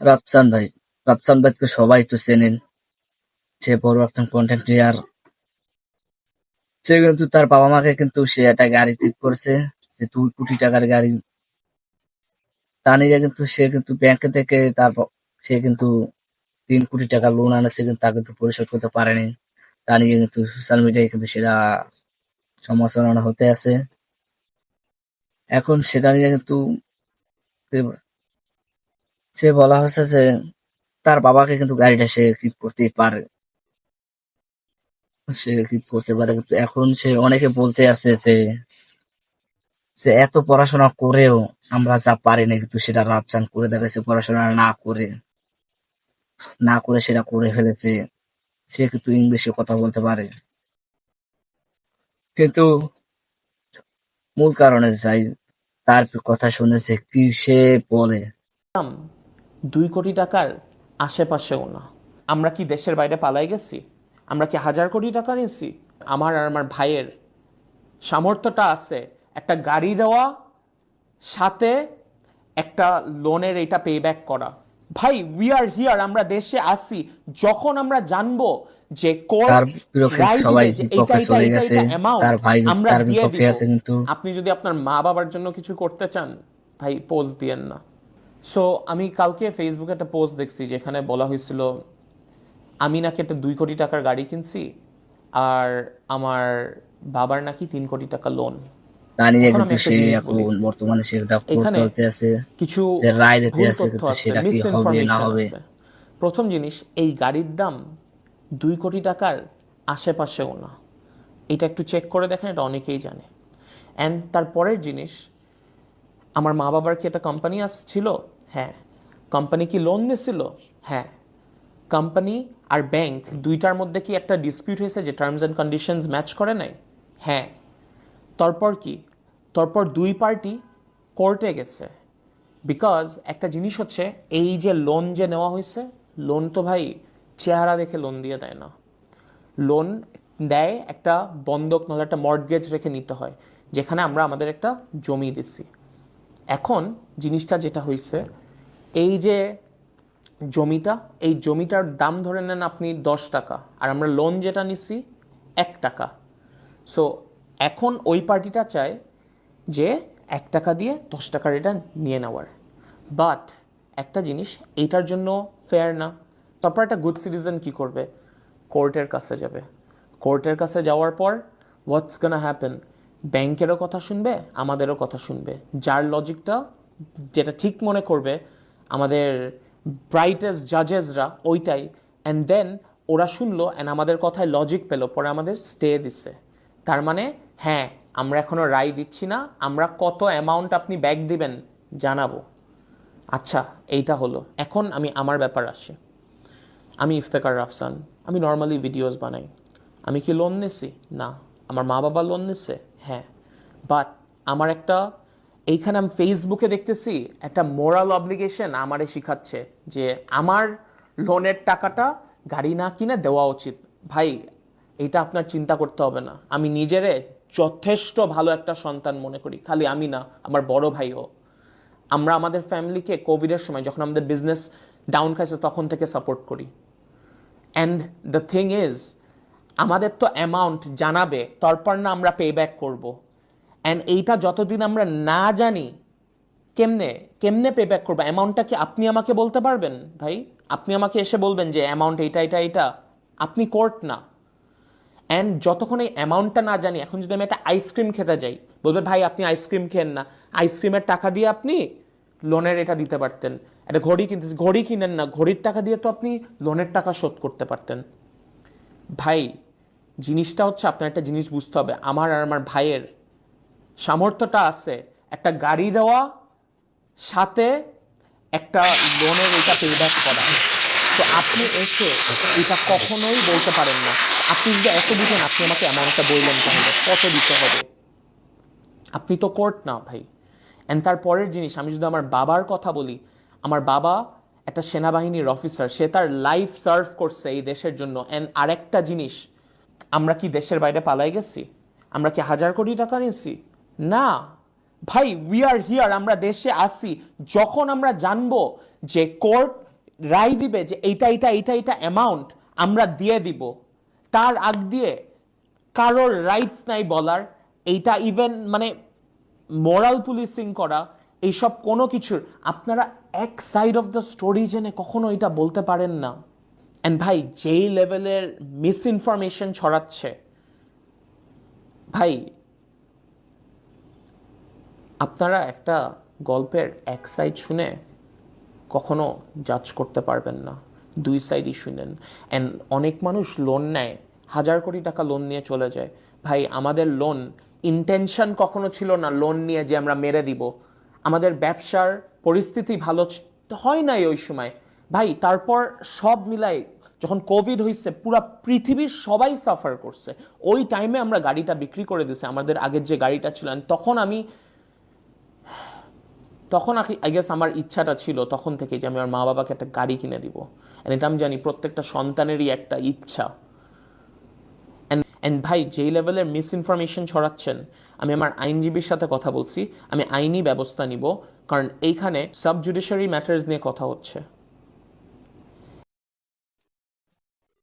রাফসান ভাই, রাফসান ভাইকে সবাই তো চেনেন। সে বড় একজন কন্টেন্ট ক্রিয়েটর। সে কিন্তু তার বাবা মাকে কিন্তু সে একটা গাড়ি ঠিক করছে। সে 2 কোটি টাকার গাড়ি। তা নিয়ে কিন্তু সে কিন্তু ব্যাংক থেকে সে কিন্তু 3 কোটি টাকা লোন আনেছে, কিন্তু তা কিন্তু পরিশোধ করতে পারেনি। তা নিয়ে কিন্তু সোশ্যাল মিডিয়ায় কিন্তু সেটা সমালোচনা হতে আছে। এখন সেটা নিয়ে কিন্তু সে সে বলা হচ্ছে যে তার বাবাকে কিন্তু গাড়িটা সে ঠিক করতেই পারে। সে ঠিক করতে পারে, কিন্তু এখন সে অনেকে বলতে আছে যে যে এত পড়াশোনা করেও আমরা যা পারি না, কিন্তু সেটা রাফসান করে দেখাচ্ছে। পড়াশোনা না করে সেটা করে ফেলেছে। সে কিন্তু ইংলিশে কথা বলতে পারে, কিন্তু মূল কারণে যাই তার কথা শুনেছে কি সে বলে। 2 কোটি টাকার আশেপাশেও না। আমরা কি দেশের বাইরে পালাই গেছি? আমরা কি 1,000 কোটি টাকা নিয়েছি? আমার আর আমার ভাইয়ের সামর্থ্যটা আছে একটা গাড়ি দেওয়া, সাথে একটা লোনের এটা পে ব্যাক করা। ভাই, উই আর হিয়ার, আমরা দেশে আসি যখন আমরা জানবো যে কোর্ট তার বিপক্ষে রায় সবাই দিবে যে এইটা বিপক্ষে এইটা চলে এইটা গেছে। এইটা অ্যামাউন্ট তার ভাই আমরা তার দিয়ে বিপক্ষে দিব। আছে, কিন্তু আপনি যদি আপনার মা বাবার জন্য কিছু করতে চান, ভাই পোজ দিয়েন না। সো আমি কালকে ফেসবুকে একটা পোস্ট দেখছি যেখানে বলা হয়েছিল আমি নাকি একটা 2 কোটি টাকার গাড়ি কিনছি, আর আমার বাবার নাকি 3 কোটি টাকা লোন। তা নিয়ে এখন আমি কিন্তু একটা সে জিনিস এখন বলি, বর্তমানে সেটা কোর্ট এখানে চলতে আছে, কিছু যে রায় দিতে ভুল আছে, তথ্য কিন্তু আছে, সেটা কি মিস হবে না ইনফরমেশন হবে। আছে। প্রথম জিনিস, এই গাড়ির দাম 2 কোটি টাকার আশেপাশেও না। এটা একটু চেক করে দেখেন, এটা অনেকেই জানে। অ্যান্ড তারপরের জিনিস, আমার মা বাবার কি একটা কোম্পানি ছিল? হ্যাঁ। কোম্পানি কি লোন নিয়েছিল? হ্যাঁ। কোম্পানি আর ব্যাংক দুইটার মধ্যে কি একটা ডিসপিউট হয়েছে যে টার্মস অ্যান্ড কন্ডিশনস ম্যাচ করে নাই? হ্যাঁ। তারপর কি? তারপর দুই পার্টি কোর্টে গেছে। বিকজ একটা জিনিস হচ্ছে, এই যে লোন যে নেওয়া হয়েছে, লোন তো ভাই চেহারা দেখে লোন দিয়ে দেয় না। লোন দেয় একটা বন্ধক, নাহলে একটা মর্টগেজ রেখে নিতে হয়, যেখানে আমরা আমাদের একটা জমি দিছি। এখন জিনিসটা যেটা হয়েছে, এই যে জমিটা, এই জমিটার দাম ধরে নেন আপনি 10 টাকা, আর আমরা লোন যেটা নিছি 1 টাকা। সো এখন ওই পার্টিটা চায় যে 1 টাকা দিয়ে 10 টাকার এটা নিয়ে নেওয়ার। বাট একটা জিনিস, এইটার জন্য ফেয়ার না। তারপর একটা গুড সিটিজেন কি করবে? কোর্টের কাছে যাবে। কোর্টের কাছে যাওয়ার পর হোয়াটস গোনা হ্যাপেন? ব্যাংকেরও কথা শুনবে, আমাদেরও কথা শুনবে। যার লজিকটা যেটা ঠিক মনে করবে, আমাদের ব্রাইটেস্ট জাজেসরা ওইটাই। অ্যান্ড দেন ওরা শুনলো, অ্যান্ড আমাদের কথায় লজিক পেলো, পরে আমাদের স্টে দিছে। তার মানে হ্যাঁ, আমরা এখনো রায় দিচ্ছি না, আমরা কত অ্যামাউন্ট আপনি ব্যাক দিবেন জানাবো। আচ্ছা, এইটা হলো। এখন আমি আমার ব্যাপার আসি। আমি ইফতেখার রাফসান, আমি নর্মালি ভিডিওস বানাই। আমি কি লোন নিছি? না। আমার মা বাবা লোন নিছে? হ্যাঁ। বাট আমার একটা, এইখানে আমি ফেসবুকে দেখতেছি একটা মোরাল অব্লিগেশন আমারে শিখাচ্ছে যে আমার লোনের টাকাটা গাড়ি না কিনে দেওয়া উচিত। ভাই, এইটা আপনার চিন্তা করতে হবে না। আমি নিজেরে যথেষ্ট ভালো একটা সন্তান মনে করি। খালি আমি না, আমার বড় ভাইও। আমরা আমাদের ফ্যামিলিকে কোভিডের সময় যখন আমাদের বিজনেস ডাউন খাইছে তখন থেকে সাপোর্ট করি। অ্যান্ড দ্য থিং ইজ, আমাদের তো অ্যামাউন্ট জানাবে, তারপর না আমরা পে ব্যাক করবো। অ্যান্ড এইটা যতদিন আমরা না জানি, কেমনে কেমনে পে ব্যাক করবো? অ্যামাউন্টটা কি আপনি আমাকে বলতে পারবেন? ভাই, আপনি আমাকে এসে বলবেন যে অ্যামাউন্ট এইটা এইটা এইটা? আপনি কোর্ট না। অ্যান্ড যতক্ষণ এই অ্যামাউন্টটা না জানি, এখন যদি আমি একটা আইসক্রিম খেতে যাই, বলবে ভাই আপনি আইসক্রিম খেন না, আইসক্রিমের টাকা দিয়ে আপনি লোনের এটা দিতে পারতেন। একটা ঘড়ি কিনতেছি, ঘড়ি কিনেন না, ঘড়ির টাকা দিয়ে তো আপনি লোনের টাকা শোধ করতে পারতেন। ভাই, জিনিসটা হচ্ছে, আপনার একটা জিনিস বুঝতে হবে, আমার আর আমার ভাইয়ের সামর্থ্যটা আছে একটা গাড়ি দেওয়া, সাথে একটা লোনের এটা পে ব্যাক করা। তো আপনি এসে এটা কখনোই বলতে পারেন না। আপনি যদি এত বুঝেন, আপনি আমাকে অ্যামাউন্টটা বললেন, তাহলে কত দিতে হবে? আপনি তো কোর্ট না ভাই। অ্যান্ড তারপরের জিনিস, আমি যদি আমার বাবার কথা বলি, আমার বাবা একটা সেনাবাহিনীর অফিসার, সে তার লাইফ সার্ভ করছে এই দেশের জন্য। অ্যান্ড আরেকটা জিনিস, আমরা কি দেশের বাইরে পালাই গেছি? আমরা কি 1,000 কোটি টাকা নিয়েছি? না। ভাই, উই আর হিয়ার, আমরা দেশে আসি যখন আমরা জানবো যে কোর্ট রায় দিবে যে এইটা অ্যামাউন্ট আমরা দিয়ে দিব, তার আগ দিয়ে কারোর রাইটস নাই বলার, এইটা ইভেন মানে মোরাল পুলিশিং করা, এইসব কোনো কিছুর আপনারা এক সাইড অফ দ্য স্টোরি জেনে কখনো এটা বলতে পারেন না। অ্যান্ড ভাই যেই লেভেলের মিস ইনফরমেশন ছড়াচ্ছে, ভাই আপনারা একটা গল্পের এক সাইড শুনে কখনো জাজ করতে পারবেন না, দুই সাইডই শুনেন। অ্যান্ড অনেক মানুষ লোন নেয়, 1,000 কোটি টাকা লোন নিয়ে চলে যায়। ভাই আমাদের লোন ইন্টেনশন কখনো ছিল না লোন নিয়ে যে আমরা মেরে দিব। আমাদের ব্যবসার পরিস্থিতি ভালো হয় নাই ওই সময় ভাই। তারপর সব মিলাই যখন কোভিড হয়েছে, পুরো পৃথিবীর সবাই সাফার করছে। ওই টাইমে আমরা গাড়িটা বিক্রি করে দিছি, আমাদের আগের যে গাড়িটা ছিল। তখন আই গেস আমার ইচ্ছাটা ছিল তখন থেকে যে আমি আমার মা বাবাকে একটা গাড়ি কিনে দিব। এটা আমি জানি প্রত্যেকটা সন্তানেরই একটা ইচ্ছা। অ্যান্ড ভাই যেই লেভেলের মিস ইনফরমেশন ছড়াচ্ছেন, আমি আমার আইনজীবীর সাথে কথা বলছি, আমি আইনি ব্যবস্থা নিব, কারণ এইখানে সাব জুডিশিয়ারি ম্যাটার্স নিয়ে কথা হচ্ছে।